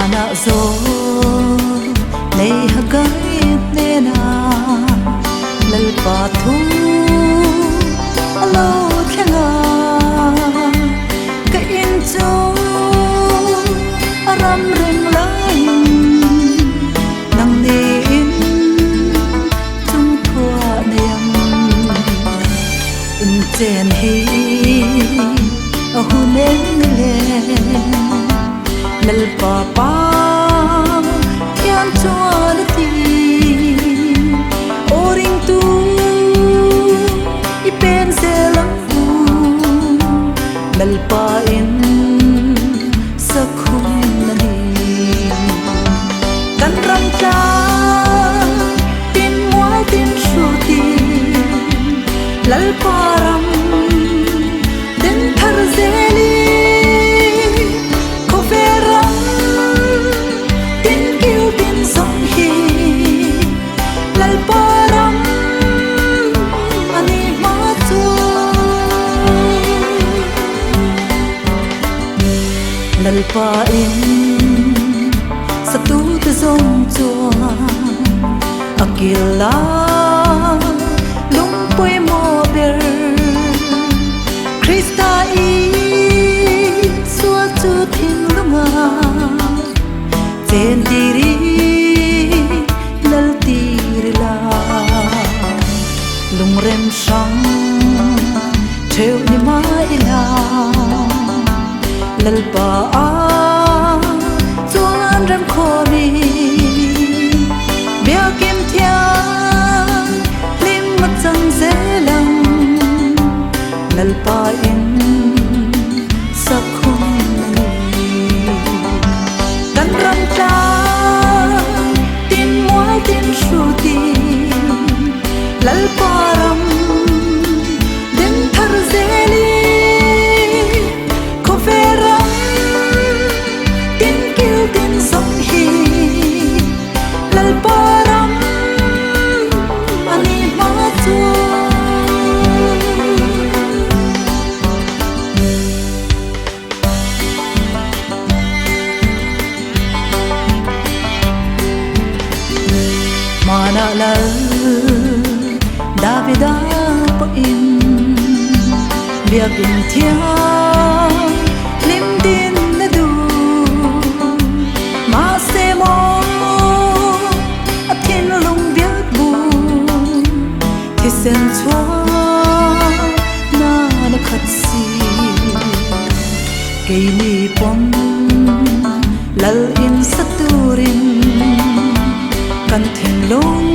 mana zo nei hakai nena lal pa thu alo thenga ka in chu aram reng lai nang ni in chung thua niam in chen hi a hu nen le lal pa pa thiam chua na ti oring tu I pen se lang u lal pa in sa khum na ni kan ram cha tin moi tin shu ti lal pa ram den thar zeli lal pa in sa tu te zong chua akila lung poi mo ber Krista I suwa chu thing lunga chen diri lal tir la lung rem sang theu ni mai la lal pa a chuan ram kho mi bia kim thia lim ma chang ze lang lal pa in sa khum ni kan ram ta tin moi tin shu ti lal pa ram den thar zeli mana lal davida pa in bia bin thia lim din na du ma se mo a thin lung bia bu thi sen chua na na khat si ke ni pom lal in saturin kan theng long